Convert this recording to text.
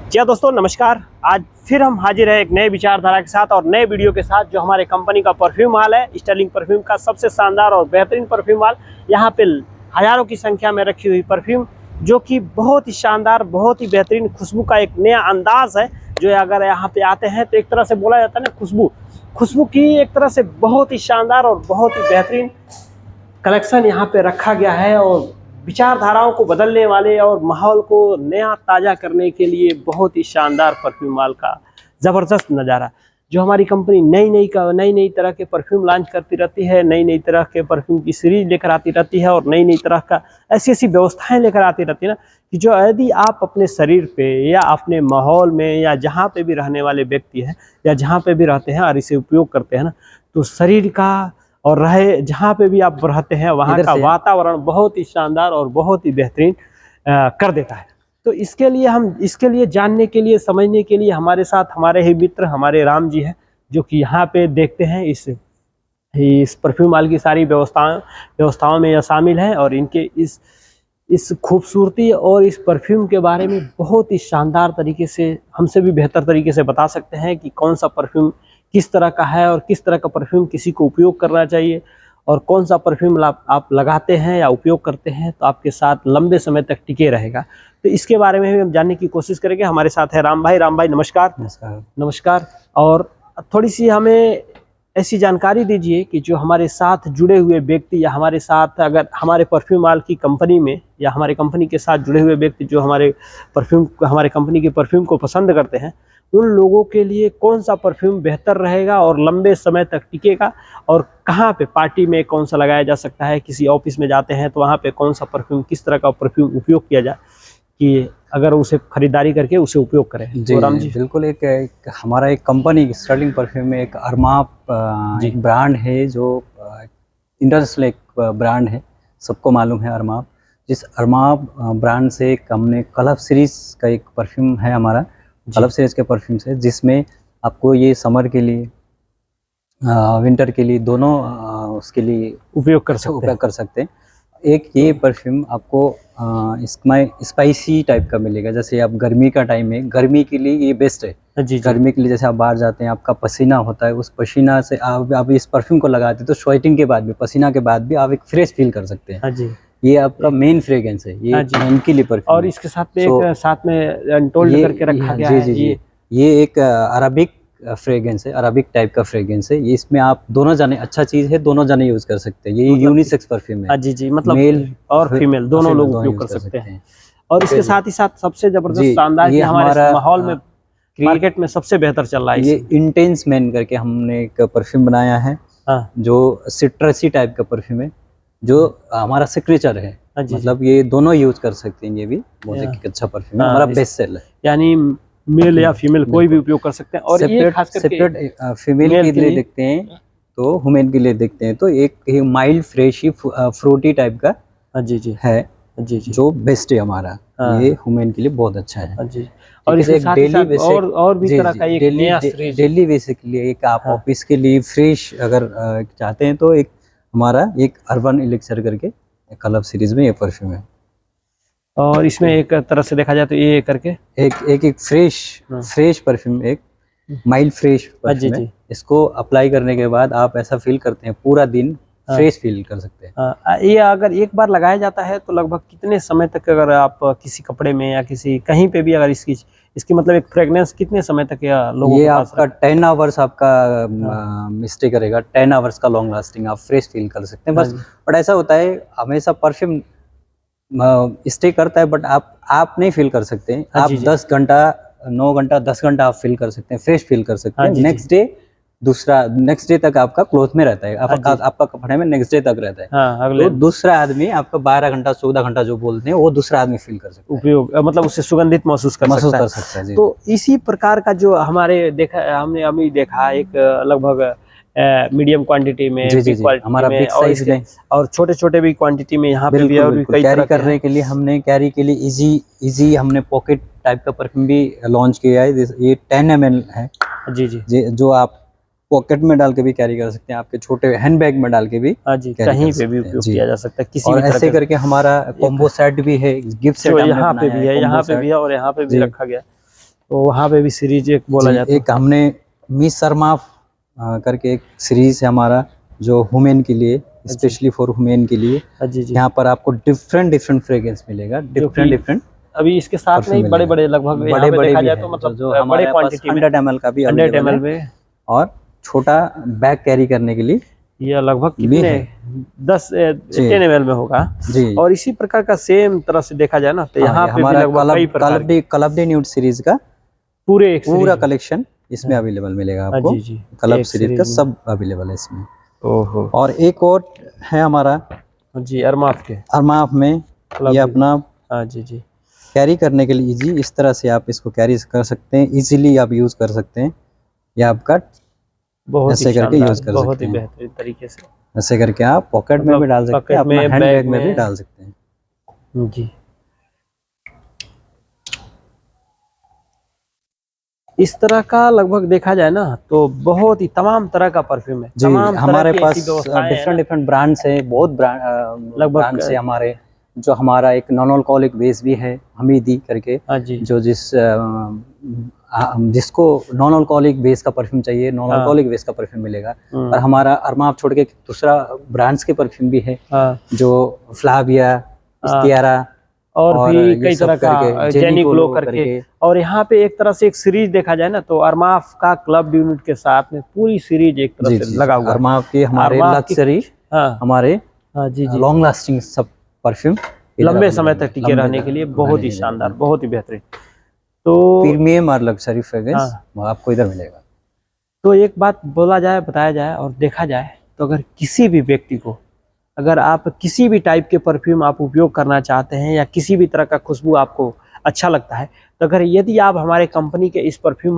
जी दोस्तों नमस्कार। आज फिर हम हाजिर है एक नए विचारधारा के साथ और नए वीडियो के साथ। जो हमारे कंपनी का परफ्यूम माल है, स्टर्लिंग परफ्यूम का सबसे शानदार और बेहतरीन परफ्यूम माल। यहाँ पे हज़ारों की संख्या में रखी हुई परफ्यूम, जो कि बहुत ही शानदार, बहुत ही बेहतरीन खुशबू का एक नया अंदाज है। जो अगर यहाँ पे आते हैं तो एक तरह से बोला जाता है ना, खुशबू की एक तरह से बहुत ही शानदार और बहुत ही बेहतरीन कलेक्शन यहाँ पे रखा गया है। और विचारधाराओं को बदलने वाले और माहौल को नया ताज़ा करने के लिए बहुत ही शानदार परफ्यूम माल का ज़बरदस्त नज़ारा। जो हमारी कंपनी नई नई तरह के परफ्यूम लॉन्च करती रहती है, नई नई तरह के परफ्यूम की सीरीज लेकर आती रहती है और नई नई तरह का ऐसी व्यवस्थाएं लेकर आती रहती है ना, कि जो यदि आप अपने शरीर पे या अपने माहौल में या जहाँ पे भी रहने वाले व्यक्ति हैं या जहाँ पे भी रहते हैं और इसे उपयोग करते हैं ना, तो शरीर का और रहे जहाँ पे भी आप रहते हैं वहाँ का वातावरण बहुत ही शानदार और बहुत ही बेहतरीन कर देता है। तो इसके लिए जानने के लिए, समझने के लिए हमारे साथ हमारे ही मित्र हमारे राम जी हैं, जो कि यहाँ पे देखते हैं इस परफ्यूम माल की सारी व्यवस्थाओं में यह शामिल हैं। और इनके इस खूबसूरती और इस परफ्यूम के बारे में बहुत ही शानदार तरीके से, हमसे भी बेहतर तरीके से बता सकते हैं कि कौन सा परफ्यूम किस तरह का है और किस तरह का परफ्यूम किसी को उपयोग करना चाहिए, और कौन सा परफ्यूम आप लगाते हैं या उपयोग करते हैं तो आपके साथ लंबे समय तक टिके रहेगा। तो इसके बारे में भी हम जानने की कोशिश करेंगे। हमारे साथ है राम भाई नमस्कार। नमस्कार। और थोड़ी सी हमें ऐसी जानकारी दीजिए कि जो हमारे साथ जुड़े हुए व्यक्ति या हमारे साथ अगर हमारे परफ्यूम माल की कंपनी में या हमारे कंपनी के साथ जुड़े हुए व्यक्ति जो हमारे कंपनी के परफ्यूम को पसंद करते हैं, उन लोगों के लिए कौन सा परफ्यूम बेहतर रहेगा और लंबे समय तक टिकेगा, और कहाँ पे पार्टी में कौन सा लगाया जा सकता है, किसी ऑफिस में जाते हैं तो वहाँ पे कौन सा परफ्यूम, किस तरह का परफ्यूम उपयोग किया जाए कि अगर उसे खरीदारी करके उसे उपयोग करें। जी, तो राम जी बिल्कुल। एक हमारा एक कंपनी स्टर्लिंग परफ्यूम में एक अरमाप एक ब्रांड है, जो इंटरनेशनल एक ब्रांड है, सबको मालूम है अरमाप। जिस अरमाप ब्रांड से हमने क्लब सीरीज का एक परफ्यूम है हमारा, क्लब सीरीज के परफ्यूम से, जिसमें आपको ये समर के लिए विंटर के लिए दोनों उसके लिए उपयोग कर सकते हैं। एक ये परफ्यूम आपको इसमें स्पाइसी टाइप का मिलेगा। जैसे आप गर्मी का टाइम है, गर्मी के लिए ये बेस्ट है। जी। गर्मी के लिए जैसे आप बाहर जाते हैं, आपका पसीना होता है, उस पसीना से आप इस परफ्यूम को लगाते हैं तो स्वेटिंग के बाद भी, पसीना के बाद भी आप एक फ्रेश फील कर सकते हैं। जी। ये आपका मेन फ्रेग्रेंस है, ये मेन के लिए परफ्यूम। और इसके साथ में साथ में अनटोल्ड करके रखा गया है। ये एक अरबिक फ्रेग्रेंस है, अरबिक टाइप का फ्रेग्रेंस है। ये इसमें आप दोनों जाने, अच्छा चीज है, दोनों जाने यूज कर सकते हैं। ये यूनिसेक्स परफ्यूम है। जी, मतलब मेल और फीमेल दोनों लोग उपयोग कर सकते हैं। और इसके साथ ही साथ सबसे जबरदस्त शानदार, ये हमारे माहौल में मार्केट में सबसे बेहतर चल रहा है, ये इंटेंस मैन करके हमने एक परफ्यूम बनाया है, जो सिट्रसी टाइप का परफ्यूम है, जो हमारा सिग्नेचर है। मतलब ये दोनों यूज कर सकते हैं। ये भी बहुत एक अच्छा परफ्यूम है, हमारा बेस्ट सेल है। यानी मेल या फीमेल कोई भी उपयोग कर सकते हैं। और ये खास करके सेपरेट फीमेल के लिए देखते हैं तो वुमेन के लिए देखते हैं तो एक माइल्ड फ्रेशी फ्रूटी टाइप का है, जो बेस्ट है हमारा। ये वुमेन के लिए बहुत अच्छा है। और इसके साथ ही और भी तरह का एक नया डेली बेसिस के लिए, एक आप ऑफिस के लिए फ्रेश अगर चाहते हैं तो एक हमारा एक अर्बन एलिक्सर करके क्लब सीरीज में ये परफ्यूम है। और इसमें एक तरह से देखा जाए तो ये करके एक फ्रेश परफ्यूम, एक माइल्ड फ्रेश परफ्यूम है। इसको अप्लाई करने के बाद आप ऐसा फील करते हैं, पूरा दिन फ्रेश फील कर सकते हैं। ये अगर एक बार लगाया जाता है तो लगभग कितने समय तक, अगर आप किसी कपड़े में या किसी कहीं पे भी अगर इसकी मतलब एक फ्रेग्रेंस कितने समय तक लोगों ये आपका 10 आवर्स आपका स्टे करेगा। 10 आवर्स का लॉन्ग लास्टिंग आप फ्रेश फील कर सकते हैं बस। बट ऐसा होता है हमेशा परफ्यूम स्टे करता है, बट आप नहीं फील कर सकते हैं। आप 10 घंटा 9 घंटा 10 घंटा आप फील कर सकते हैं, फ्रेश फील कर सकते हैं। नेक्स्ट डे तक आपका क्लोथ में रहता है, आपका कपड़े में नेक्स्ट डे तक रहता है। अगले दूसरा आदमी आपका 12 घंटा 14 घंटा जो बोलते हैं, वो दूसरा आदमी फील कर सकता है, उपयोग मतलब उससे सुगंधित महसूस कर सकता है। तो इसी प्रकार का जो हमने अभी देखा एक लगभग मीडियम क्वांटिटी में, हमारा बिग साइज में, और छोटे भी क्वांटिटी में यहाँ पे भी और कई कैरी करने के लिए हमने इजी हमने पॉकेट टाइप का परफ्यूम भी लॉन्च किया है। ये 10 ml है। जो आप पॉकेट में डाल के भी कैरी कर सकते हैं, आपके छोटे हैंडबैग में डाल के भी कहीं पे भी उपयोग किया जा सकता है किसी भी। और ऐसे करके हमारा कॉम्बो सेट भी है, गिफ्ट सेट यहाँ पे भी है और यहाँ पे भी रखा गया। तो वहाँ पे भी सीरीज एक बोला जी, जाता है। एक हमने मिस अरमाफ करके एक सीरीज है हमारा, जो वुमेन के लिए, स्पेशली फॉर वुमेन के लिए। जी जी। यहाँ पर आपको डिफरेंट डिफरेंट फ्रेग्रेंस मिलेगा, डिफरेंट डिफरेंट अभी इसके साथ में ही परफ्यूम बड़े मिलेगा। बड़े लगभग यहाँ बड़े पे बड़े देखा भी जाए है, तो मतलब जो बड़े हमारे पास क्वांटिटी में 100 ml का भी 100 अवेलेबल ml है, में। और छोटा बैग कैरी करने के लिए ये लगभग भी कितने है। 10 10 ml में होगा। जी। और इसी प्रकार का सेम तरह से देखा जाए ना तो हाँ, यहाँ ये पे भी हमारा लगभग कई प्रकार के क्लब डे न्यूड सीरीज का पूरे एक पूरा सीरीज। कलेक्शन इसमें हाँ। अवेलेबल मिलेगा हाँ आपको। जी जी, क्लब एक सीरीज का सीरीज में। सब अवेलेबल है इसमें। ओहो। और एक और है हमारा जी, अरमाफ के अरमाफ में, क्लब ये भी। अपना हाँ जी जी। कैरी करने के लिए इजी, इस तरह से आप इसको कैरी कर सकते हैं, इजीली आप यूज़ कर सकते हैं, या आपका बहुत ही ऐसे करके शानदार, यूज़ कर बहुत सकते ही हैं। बेहतरीन तरीके से। ऐसे करके आप पॉकेट में मतलब भी डाल सकते हैं, पॉकेट अपना में, हैंड बैग बैग में भी में। डाल सकते हैं। जी। इस तरह का लगभग देखा जाए ना तो बहुत ही तमाम तरह का परफ्यूम है, जी, तमाम तरह हमारे की पास ऐसी व्यवस्थाएं हैं डिफरेंट ना। डिफरेंट ब्रांड्स है, बहुत लगभग ब्रांड्स है हमारे। जो हमारा एक नॉन अल्कोहलिक बेस भी है, हमीदी करके, हाँ जी। जो जिसको नॉन अल्कोहलिक बेस का परफ्यूम चाहिए, नॉन हाँ। अल्कोहलिक बेस का परफ्यूम मिलेगा। हम्म। और हमारा अरमाफ छोड़ के दूसरा ब्रांड्स के परफ्यूम भी है, हाँ। जो फ्लाविया, हाँ। इस्तियारा और भी ये कई सब तरह का करके, जेनी ग्लो जेनिकोलो करके। और यहाँ पे एक तरह से एक सीरीज देखा जाए ना तो अरमाफ का क्लब यूनिट के साथ में पूरी सीरीज एक तरह जी से जी लगा जी, हुआ है। अरमाफ के हमारे अरमाफ की। लक्सरी, हाँ। हमारे हाँ जी जी। लॉन्ग लास्टिंग सब परफ्यूम लंबे समय तक टिके रहने के लिए बहुत ही शानदार, बहुत ही बेहतरीन। तो प्रीमियम और लग्जरी फ्रेग्रेंस हाँ, आपको इधर मिलेगा। तो एक बात बोला जाए, बताया जाए और देखा जाए तो अगर किसी भी व्यक्ति को, अगर आप किसी भी टाइप के परफ्यूम आप उपयोग करना चाहते हैं या किसी भी तरह का खुशबू आपको अच्छा लगता है, तो अगर यदि आप हमारे कंपनी के इस परफ्यूम